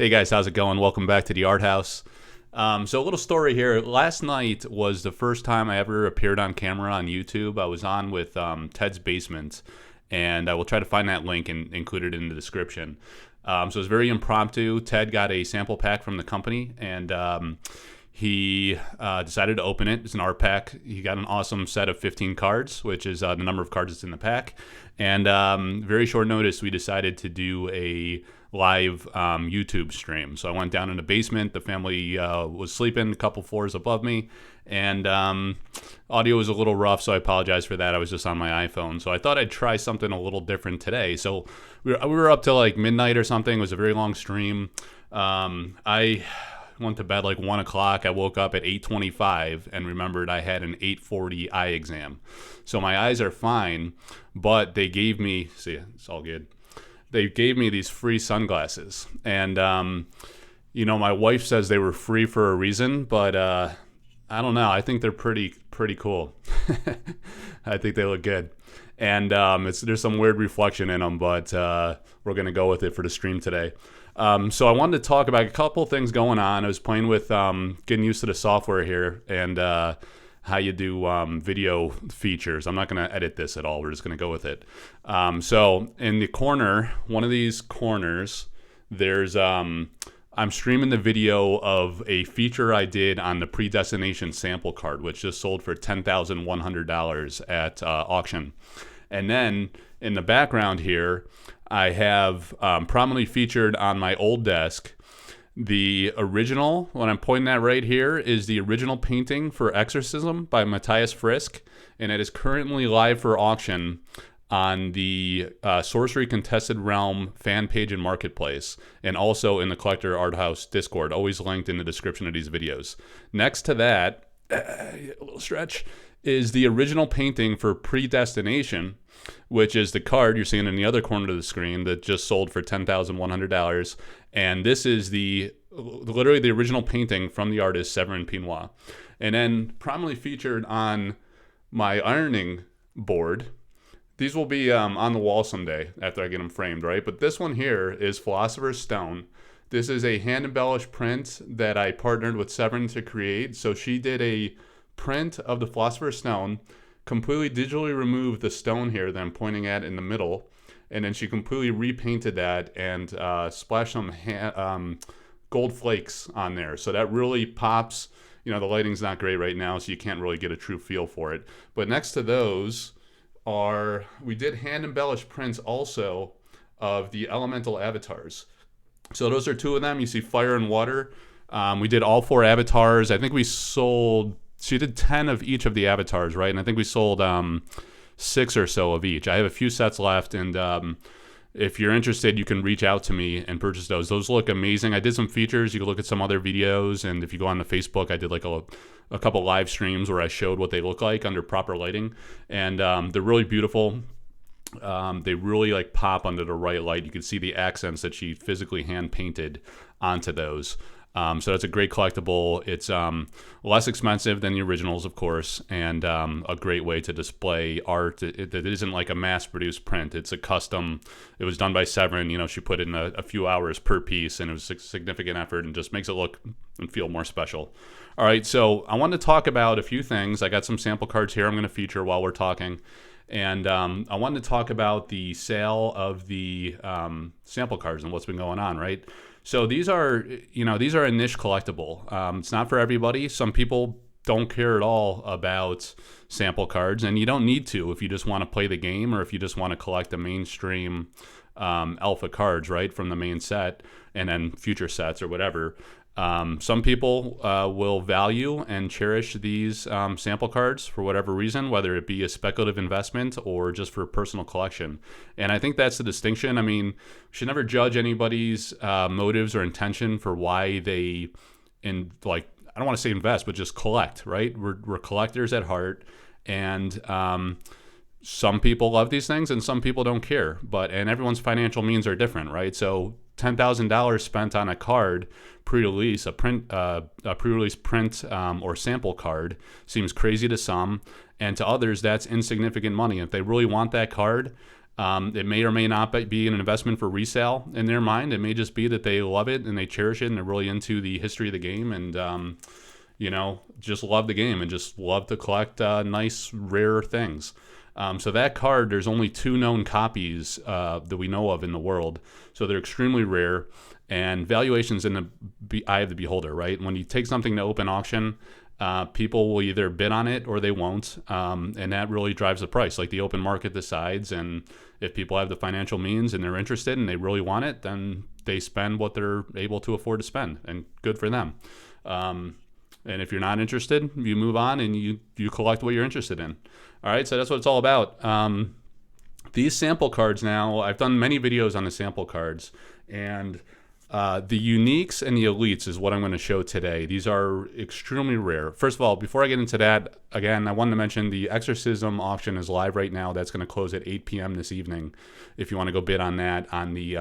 Hey guys, how's it going? Welcome back to the Arthouse. So a little story here. Last night was the first time I ever appeared on camera on YouTube. I was on with Ted's Basement, and I will try to find that link and include it in the description. So it was very impromptu. Ted got a sample pack from the company, and he decided to open it. It's an art pack. He got an awesome set of 15 cards, which is the number of cards that's in the pack. And very short notice, we decided to do a live YouTube stream. So I went down in the basement. The family was sleeping a couple floors above me, and audio was a little rough, so I apologize for that. I was just on my iPhone. So I thought I'd try something a little different today. So we were up till like midnight or something. It was a very long stream. I went to bed like 1 o'clock. I woke up at 8:25 and remembered I had an 8:40 eye exam. So my eyes are fine, but they gave me, see, it's all good. They gave me these free sunglasses. And, my wife says they were free for a reason, but I don't know. I think they're pretty cool. I think they look good. And there's some weird reflection in them, but we're going to go with it for the stream today. So I wanted to talk about a couple things going on. I was playing with getting used to the software here and how you do video features. I'm not going to edit this at all. We're just going to go with it. So in the corner, one of these corners, there's I'm streaming the video of a feature I did on the Predestination sample card, which just sold for $10,100 at auction. And then in the background here, I have prominently featured on my old desk the original, what I'm pointing at right here, is the original painting for Exorcism by Matthias Frisk, and it is currently live for auction on the Sorcery Contested Realm fan page and marketplace, and also in the Collector Arthouse Discord, always linked in the description of these videos. Next to that, a little stretch, is the original painting for Predestination, which is the card you're seeing in the other corner of the screen that just sold for $10,100. And this is literally the original painting from the artist Severin Pinois. And then prominently featured on my ironing board, these will be on the wall someday after I get them framed, right? But this one here is Philosopher's Stone. This is a hand-embellished print that I partnered with Severin to create. So she did a print of the Philosopher's Stone, completely digitally removed the stone here that I'm pointing at in the middle, and then she completely repainted that and splashed some gold flakes on there. So that really pops. The lighting's not great right now, so you can't really get a true feel for it. But next to those we did hand-embellished prints also of the elemental avatars. So those are two of them. You see fire and water. We did all 4 avatars. I think she did 10 of each of the avatars, right? And I think we sold 6 or so of each. I have a few sets left, and if you're interested, you can reach out to me and purchase those. Those look amazing. I did some features. You can look at some other videos, and if you go on the Facebook, I did like a couple live streams where I showed what they look like under proper lighting, and they're really beautiful. They really like pop under the right light. You can see the accents that she physically hand painted onto those. So that's a great collectible. It's less expensive than the originals, of course, and a great way to display art that isn't like a mass-produced print. It's a custom. It was done by Severin. She put in a few hours per piece, and it was a significant effort and just makes it look and feel more special. All right, so I wanted to talk about a few things. I got some sample cards here I'm going to feature while we're talking. And I wanted to talk about the sale of the sample cards and what's been going on, right? So these are a niche collectible. It's not for everybody. Some people don't care at all about sample cards, and you don't need to if you just want to play the game or if you just want to collect the mainstream alpha cards, right, from the main set and then future sets or whatever. Some people will value and cherish these sample cards for whatever reason, whether it be a speculative investment or just for personal collection. And I think that's the distinction. I mean, we should never judge anybody's motives or intention for why they, I don't want to say invest, but just collect, right? We're collectors at heart, and some people love these things and some people don't care. And everyone's financial means are different, right? So $10,000 spent on a card pre-release, a pre-release print or sample card seems crazy to some, and to others that's insignificant money. If they really want that card, It may or may not be an investment for resale in their mind. It may just be that they love it and they cherish it and they're really into the history of the game and, just love the game and just love to collect nice, rare things. So that card, there's only 2 known copies that we know of in the world. So they're extremely rare, and valuation's in the eye of the beholder, right? When you take something to open auction, people will either bid on it or they won't, and that really drives the price. Like the open market decides, and if people have the financial means and they're interested and they really want it, then they spend what they're able to afford to spend, and good for them. And if you're not interested, you move on and you collect what you're interested in. All right, so that's what it's all about. These sample cards now, I've done many videos on the sample cards, and the uniques and the elites is what I'm going to show today. These are extremely rare. First of all, before I get into that, again, I wanted to mention the Exorcism auction is live right now. That's going to close at 8 p.m. this evening. If you want to go bid on that on the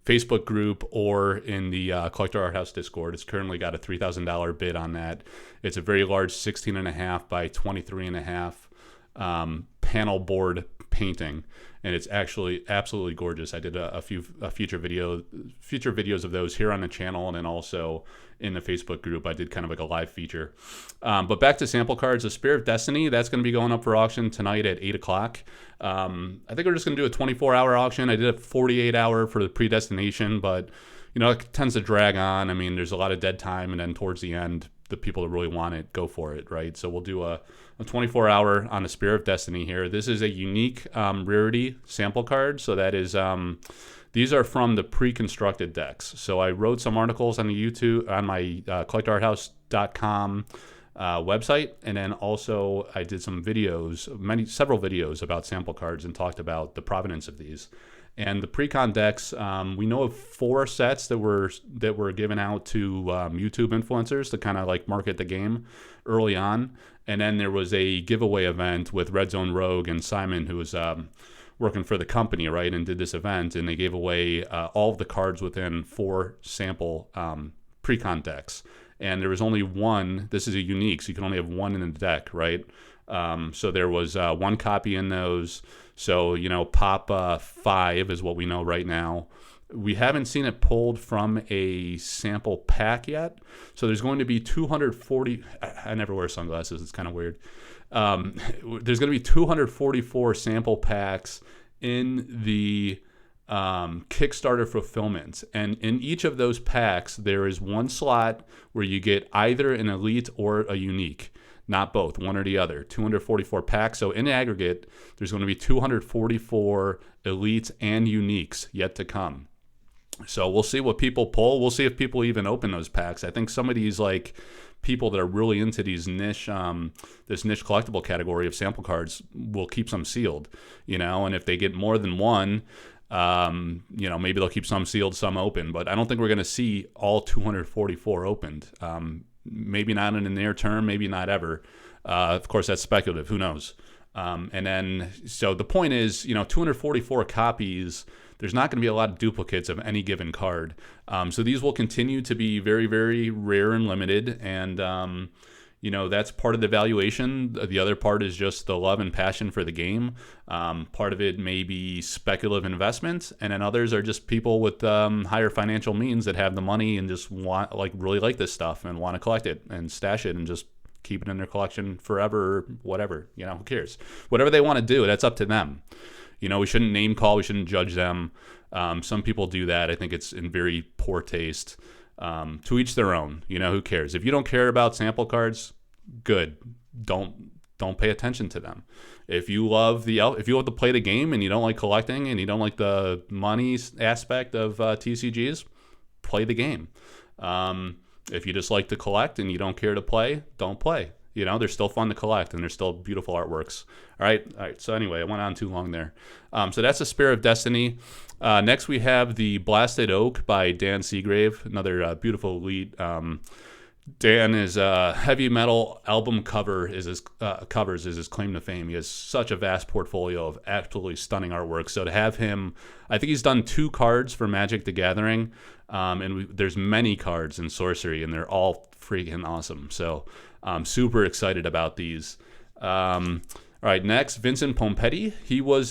Facebook group or in the Collector Arthouse Discord, it's currently got a $3,000 bid on that. It's a very large 16.5 by 23.5 panel board painting, and it's actually absolutely gorgeous. I did a future videos of those here on the channel, and then also in the Facebook group I did kind of like a live feature. But back to sample cards, the Spear of Destiny, that's going to be going up for auction tonight at 8 o'clock. I think we're just going to do a 24-hour auction. I did a 48-hour for the Predestination, but it tends to drag on. I mean, there's a lot of dead time, and then towards the end, the people that really want it go for it, right? So we'll do a 24-hour on the Spear of Destiny here. This is a unique rarity sample card. So that is, these are from the pre-constructed decks. So I wrote some articles on the YouTube, on my collectorarthouse.com website, and then also I did some videos, several videos about sample cards and talked about the provenance of these. And the pre-con decks, we know of 4 sets that were given out to YouTube influencers to kind of like market the game early on. And then there was a giveaway event with Red Zone Rogue and Simon, who was working for the company, right, and did this event. And they gave away all of the cards within 4 sample pre-con decks. And there was only one. This is a unique, so you can only have one in the deck, right? So there was 1 copy in those. So, pop 5 is what we know right now. We haven't seen it pulled from a sample pack yet. So there's going to be 240. I never wear sunglasses. It's kind of weird. There's going to be 244 sample packs in the Kickstarter fulfillment. And in each of those packs, there is 1 slot where you get either an elite or a unique. Not both, one or the other. 244 packs. So in aggregate, there's going to be 244 elites and uniques yet to come. So we'll see what people pull. We'll see if people even open those packs. I think some of these people that are really into these niche, this niche collectible category of sample cards will keep some sealed, and if they get more than one, maybe they'll keep some sealed, some open. But I don't think we're going to see all 244 opened. Maybe not in the near term, maybe not ever. Of course, that's speculative. Who knows? And then, so the point is, 244 copies, there's not going to be a lot of duplicates of any given card. So these will continue to be very, very rare and limited. And, that's part of the valuation. The other part is just the love and passion for the game. Part of it may be speculative investment, and then others are just people with higher financial means that have the money and just really like this stuff and want to collect it and stash it and just keep it in their collection forever or whatever. Who cares? Whatever they want to do, that's up to them. We shouldn't name call. We shouldn't judge them. Some people do that. I think it's in very poor taste. To each their own. Who cares? If you don't care about sample cards, good. Don't pay attention to them. If you love to play the game and you don't like collecting and you don't like the money aspect of TCGs, play the game. If you just like to collect and you don't care to play, don't play. They're still fun to collect and they're still beautiful artworks. All right. So anyway, I went on too long there. So that's the Spear of Destiny. Next we have the Blasted Oak by Dan Seagrave, another beautiful elite. Dan is heavy metal album covers is his claim to fame. He has such a vast portfolio of absolutely stunning artwork. So to have him, I think he's done 2 cards for Magic the Gathering, and there's many cards in Sorcery, and they're all freaking awesome. So I'm super excited about these. All All right, next, Vincent Pompetti. He was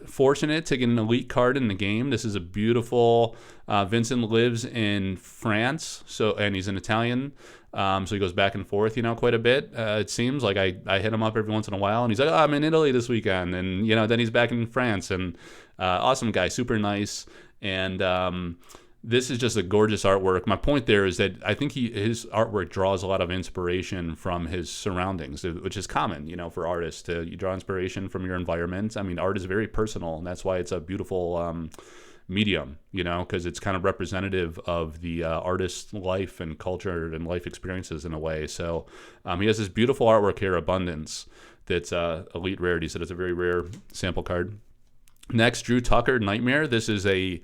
fortunate to get an elite card in the game. This is a beautiful. Vincent lives in France, and he's an Italian, so he goes back and forth, quite a bit. It seems like I hit him up every once in a while, and he's like, "Oh, I'm in Italy this weekend," and then he's back in France, and awesome guy, super nice, and this is just a gorgeous artwork. My point there is that I think his artwork draws a lot of inspiration from his surroundings, which is common, for artists you draw inspiration from your environment. I mean, art is very personal, and that's why it's a beautiful medium, because it's kind of representative of the artist's life and culture and life experiences in a way. So he has this beautiful artwork here, Abundance, that's elite rarity, so it's a very rare sample card. Next, Drew Tucker, Nightmare. This is a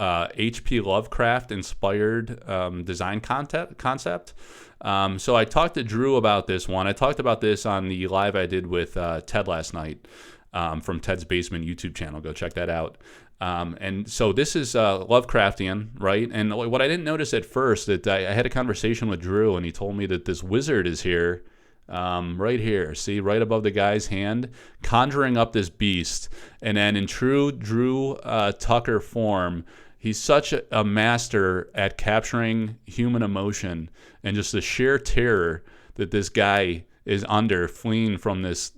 H.P. Lovecraft inspired design concept. So I talked to Drew about this one. I talked about this on the live I did with Ted last night from Ted's Basement YouTube channel. Go check that out. And so this is Lovecraftian, right? And what I didn't notice at first, that I had a conversation with Drew, and he told me that this wizard is here, right here, see, right above the guy's hand, conjuring up this beast. And then in true Drew Tucker form, he's such a master at capturing human emotion and just the sheer terror that this guy is under, fleeing from this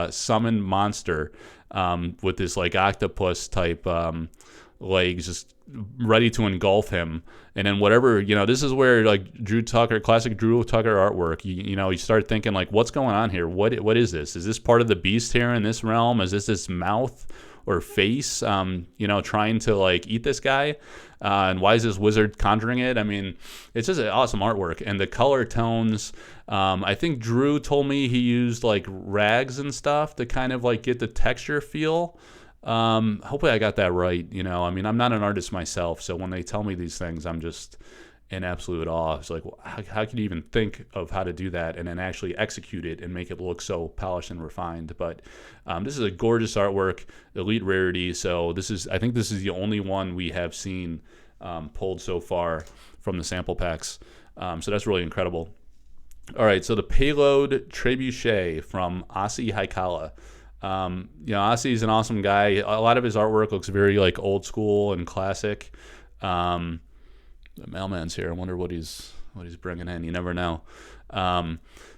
summoned monster with this like octopus type legs, just ready to engulf him. And then whatever, this is where like Drew Tucker, classic Drew Tucker artwork, you start thinking like, what's going on here? What is this? Is this part of the beast here in this realm? Is this mouth or face, trying to like eat this guy? And why is this wizard conjuring it? I mean, it's just an awesome artwork. And the color tones, I think Drew told me he used like rags and stuff to kind of like get the texture feel. Hopefully I got that right. I mean, I'm not an artist myself, so when they tell me these things, I'm just in absolute awe. It's like, well, how can you even think of how to do that and then actually execute it and make it look so polished and refined? But this is a gorgeous artwork, elite rarity. So I think this is the only one we have seen pulled so far from the sample packs. So that's really incredible. All right, so the Payload Trebuchet from Aussie Haikala. Aussie is an awesome guy. A lot of his artwork looks very like old school and classic. The mailman's here. I wonder what he's bringing in. You never know.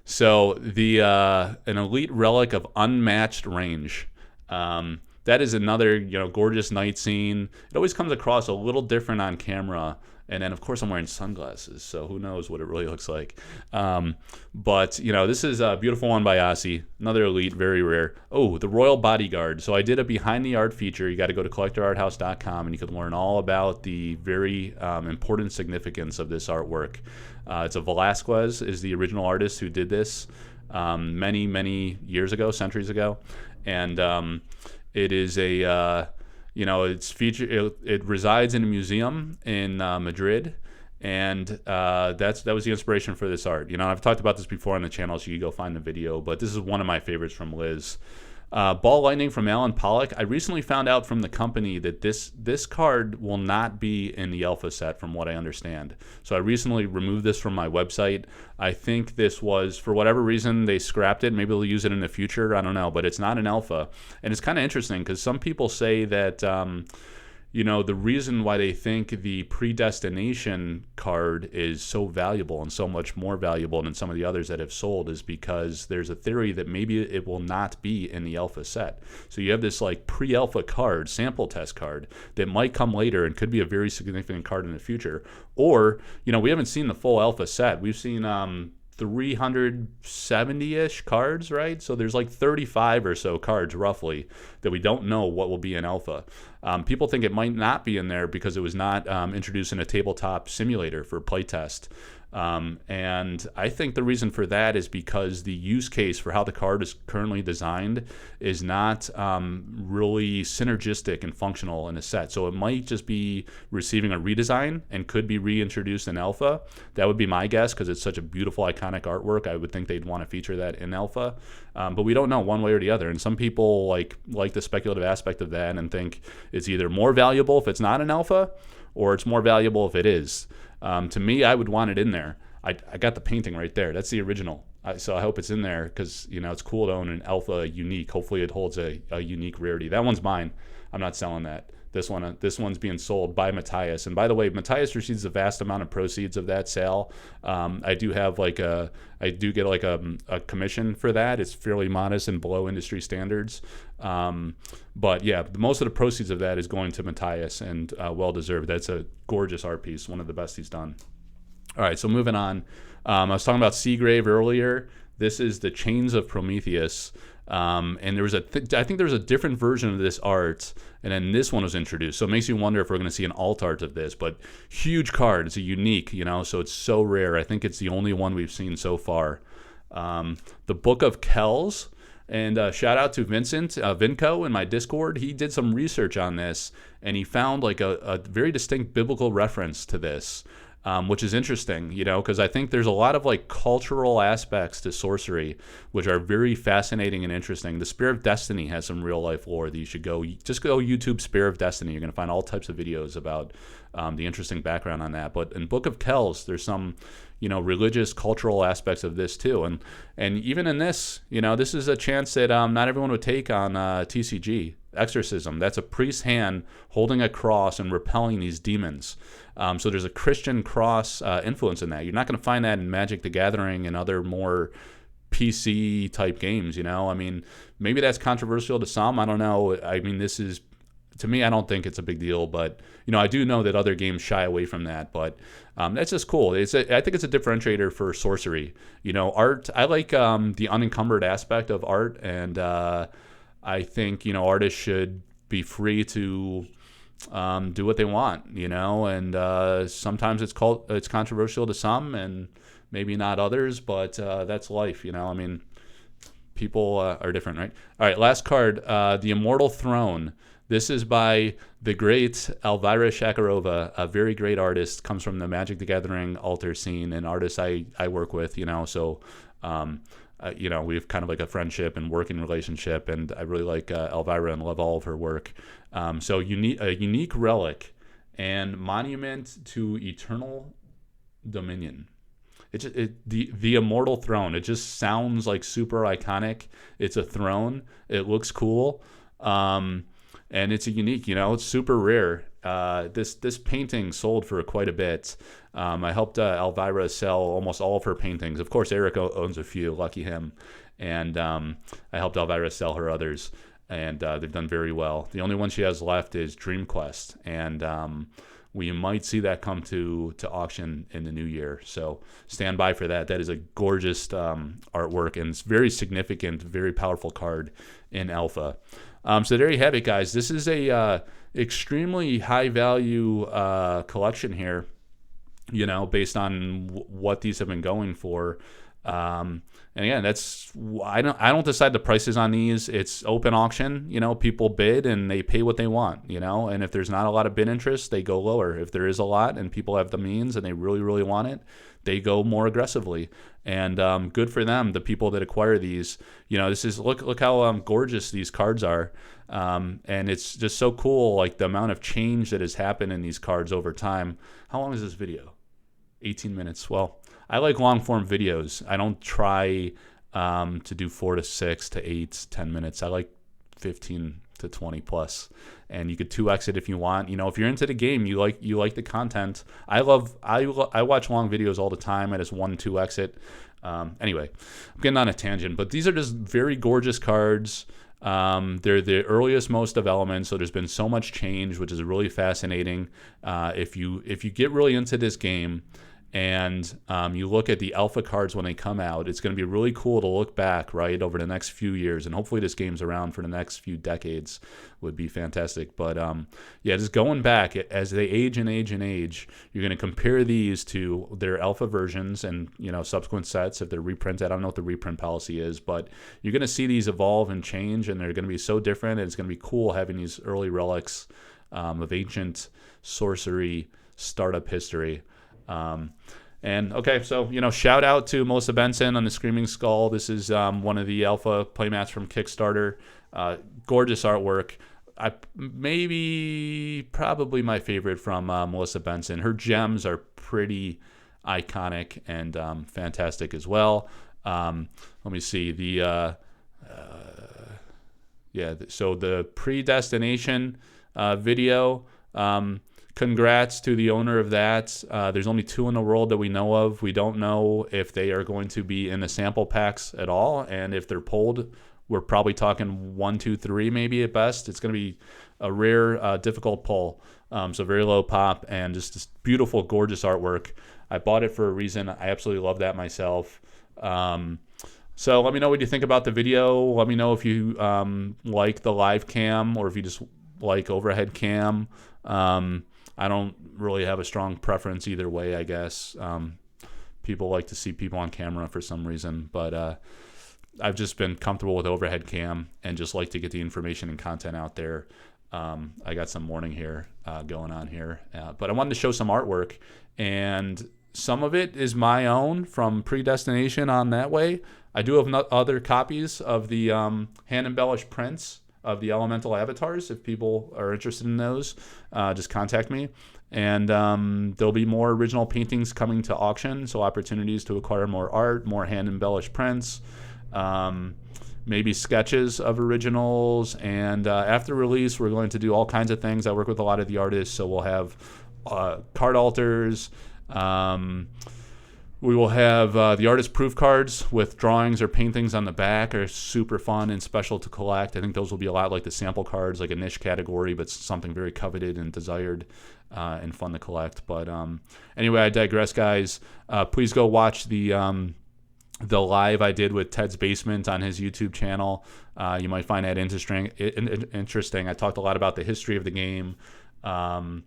So an elite relic of unmatched range. That is another gorgeous night scene. It always comes across a little different on camera. And then, of course, I'm wearing sunglasses, so who knows what it really looks like. But this is a beautiful one by Aussie. Another elite, very rare. Oh, the Royal Bodyguard. So I did a behind-the-art feature. You got to go to collectorarthouse.com, and you can learn all about the very important significance of this artwork. It's a Velasquez is the original artist who did this many, many years ago, centuries ago. And it is a... it's featured. It resides in a museum in Madrid, and that was the inspiration for this art. I've talked about this before on the channel, so you can go find the video. But this is one of my favorites from Liz. Ball Lightning from Alan Pollock. I recently found out from the company that this card will not be in the alpha set, from what I understand. So I recently removed this from my website. I think this was, for whatever reason, they scrapped it. Maybe they'll use it in the future. I don't know. But it's not an alpha. And it's kind of interesting because some people say that the reason why they think the Predestination card is so valuable and so much more valuable than some of the others that have sold is because there's a theory that maybe it will not be in the alpha set. So you have this like pre-alpha card, sample test card, that might come later and could be a very significant card in the future. Or, we haven't seen the full alpha set. We've seen 370-ish cards, right? So there's like 35 or so cards roughly that we don't know what will be in alpha. People think it might not be in there because it was not introduced in a tabletop simulator for playtest. And I think the reason for that is because the use case for how the card is currently designed is not really synergistic and functional in a set. So it might just be receiving a redesign and could be reintroduced in alpha. That would be my guess because it's such a beautiful, iconic artwork. I would think they'd want to feature that in alpha. But we don't know one way or the other. And some people like the speculative aspect of that and think it's either more valuable if it's not in alpha or it's more valuable if it is. To me, I would want it in there. I got the painting right there. That's the original. So I hope it's in there because, you know, it's cool to own an alpha unique. Hopefully it holds a unique rarity. That one's mine. I'm not selling that. This one's being sold by Matthias. And by the way, Matthias receives a vast amount of proceeds of that sale. I do get like a commission for that. It's fairly modest and below industry standards. But yeah, most of the proceeds of that is going to Matthias, and well deserved. That's a gorgeous art piece, one of the best he's done. All right, so moving on. I was talking about Seagrave earlier. This is the Chains of Prometheus. And there was I think there was a different version of this art, and then this one was introduced. So it makes you wonder if we're going to see an alt art of this. But huge card. It's a unique, you know, so it's so rare. I think it's the only one we've seen so far. The Book of Kells. And shout out to Vincent, Vinco in my Discord. He did some research on this, and he found like a very distinct biblical reference to this. Which is interesting, you know, because I think there's a lot of like cultural aspects to sorcery, which are very fascinating and interesting. The Spear of Destiny has some real life lore that you should just go YouTube Spear of Destiny. You're going to find all types of videos about the interesting background on that. But in Book of Kells, there's some, you know, religious, cultural aspects of this too. And even in this, you know, this is a chance that not everyone would take on TCG. Exorcism. That's a priest's hand holding a cross and repelling these demons. So there's a Christian cross influence in that. You're not going to find that in Magic the Gathering and other more PC type games, you know? I mean, maybe that's controversial to some. I don't know. I mean, this is, to me, I don't think it's a big deal, but, you know, I do know that other games shy away from that, but that's just cool. I think it's a differentiator for sorcery. You know, art, I like the unencumbered aspect of art, and I think, you know, artists should be free to do what they want, you know, and sometimes it's controversial to some and maybe not others, but that's life, you know. I mean, people are different, right? All right, last card, the Immortal Throne. This is by the great Elvira Shakarova, a very great artist, comes from the Magic the Gathering altar scene, and artists I work with, you know, so you know, we have kind of like a friendship and working relationship, and I really like Elvira and love all of her work. So a unique relic and monument to eternal dominion. The Immortal Throne. It just sounds like super iconic. It's a throne. It looks cool, and it's a unique. You know, it's super rare. This painting sold for quite a bit. I helped Elvira sell almost all of her paintings. Of course, Eric owns a few, lucky him. And I helped Elvira sell her others, and they've done very well. The only one she has left is Dream Quest, and we might see that come to auction in the new year. So stand by for that. That is a gorgeous artwork, and it's very significant, very powerful card in Alpha. So there you have it, guys. This is a extremely high value collection here, you know, based on what these have been going for. And again, that's, I don't decide the prices on these. It's open auction, you know, people bid and they pay what they want, you know, and if there's not a lot of bid interest, they go lower. If there is a lot and people have the means and they really, really want it, they go more aggressively. And good for them, the people that acquire these. You know, this is, look how gorgeous these cards are. And it's just so cool, like the amount of change that has happened in these cards over time. How long is this video? 18 minutes. Well, I like long form videos. I don't try to do 4 to 6 to 8, 10 minutes. I like 15 to 20 plus. And you could 2x it if you want. You know, if you're into the game, you like the content. I watch long videos all the time. I just 1-2x it. Anyway, I'm getting on a tangent, but these are just very gorgeous cards. They're the earliest most development, so there's been so much change, which is really fascinating. If you get really into this game and you look at the alpha cards when they come out, it's going to be really cool to look back, right, over the next few years, and hopefully this game's around for the next few decades would be fantastic. But yeah, just going back, as they age and age and age, you're going to compare these to their alpha versions and, you know, subsequent sets if they're reprinted. I don't know what the reprint policy is, but you're going to see these evolve and change, and they're going to be so different, and it's going to be cool having these early relics of ancient sorcery startup history. And okay, so, you know, shout out to Melissa Benson on the Screaming Skull. This is one of the alpha playmats from Kickstarter. Gorgeous artwork. Probably my favorite from Melissa Benson. Her gems are pretty iconic and fantastic as well. Let me see so the Predestination video. Congrats to the owner of that. There's only 2 in the world that we know of. We don't know if they are going to be in the sample packs at all, and if they're pulled, we're probably talking 1, 2, 3 maybe at best. It's going to be a rare, difficult pull. So very low pop and just this beautiful, gorgeous artwork. I bought it for a reason. I absolutely love that myself. So let me know what you think about the video. Let me know if you like the live cam or if you just like overhead cam. I don't really have a strong preference either way, I guess. People like to see people on camera for some reason, but I've just been comfortable with overhead cam and just like to get the information and content out there. I got some morning hair going on here, but I wanted to show some artwork, and some of it is my own from Predestination on that way. I do have other copies of the hand-embellished prints of the elemental avatars. If people are interested in those, just contact me. And there'll be more original paintings coming to auction, so opportunities to acquire more art, more hand-embellished prints, maybe sketches of originals. And after release, we're going to do all kinds of things. I work with a lot of the artists, so we'll have card alters. We will have the artist proof cards with drawings or paintings on the back are super fun and special to collect. I think those will be a lot like the sample cards, like a niche category, but something very coveted and desired and fun to collect. But anyway, I digress, guys. Please go watch the live I did with Ted's Basement on his YouTube channel. You might find that interesting. I talked a lot about the history of the game, a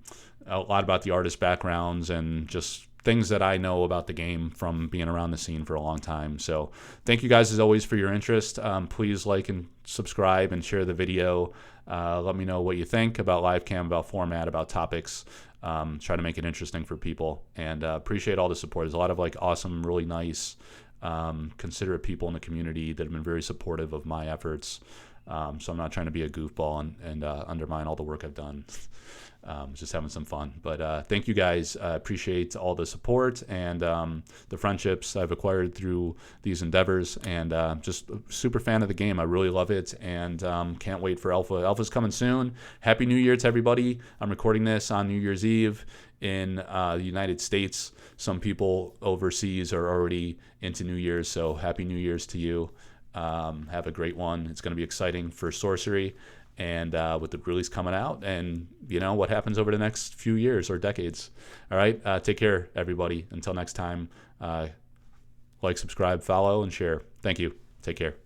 lot about the artist backgrounds, and just things that I know about the game from being around the scene for a long time. So thank you guys as always for your interest. Please like and subscribe and share the video. Let me know what you think about live cam, about format, about topics. Try to make it interesting for people, and appreciate all the support. There's a lot of like awesome, really nice, considerate people in the community that have been very supportive of my efforts. So I'm not trying to be a goofball and undermine all the work I've done. Just having some fun. But thank you guys. I appreciate all the support and the friendships I've acquired through these endeavors, and just a super fan of the game. I really love it, and can't wait for Alpha. Alpha's coming soon. Happy New Year to everybody. I'm recording this on New Year's Eve in the United States. Some people overseas are already into New Year's, so Happy New Year's to you. Have a great one. It's going to be exciting for Sorcery, and with the release coming out, and you know what happens over the next few years or decades. All right, take care, everybody. Until next time, like, subscribe, follow, and share. Thank you. Take care.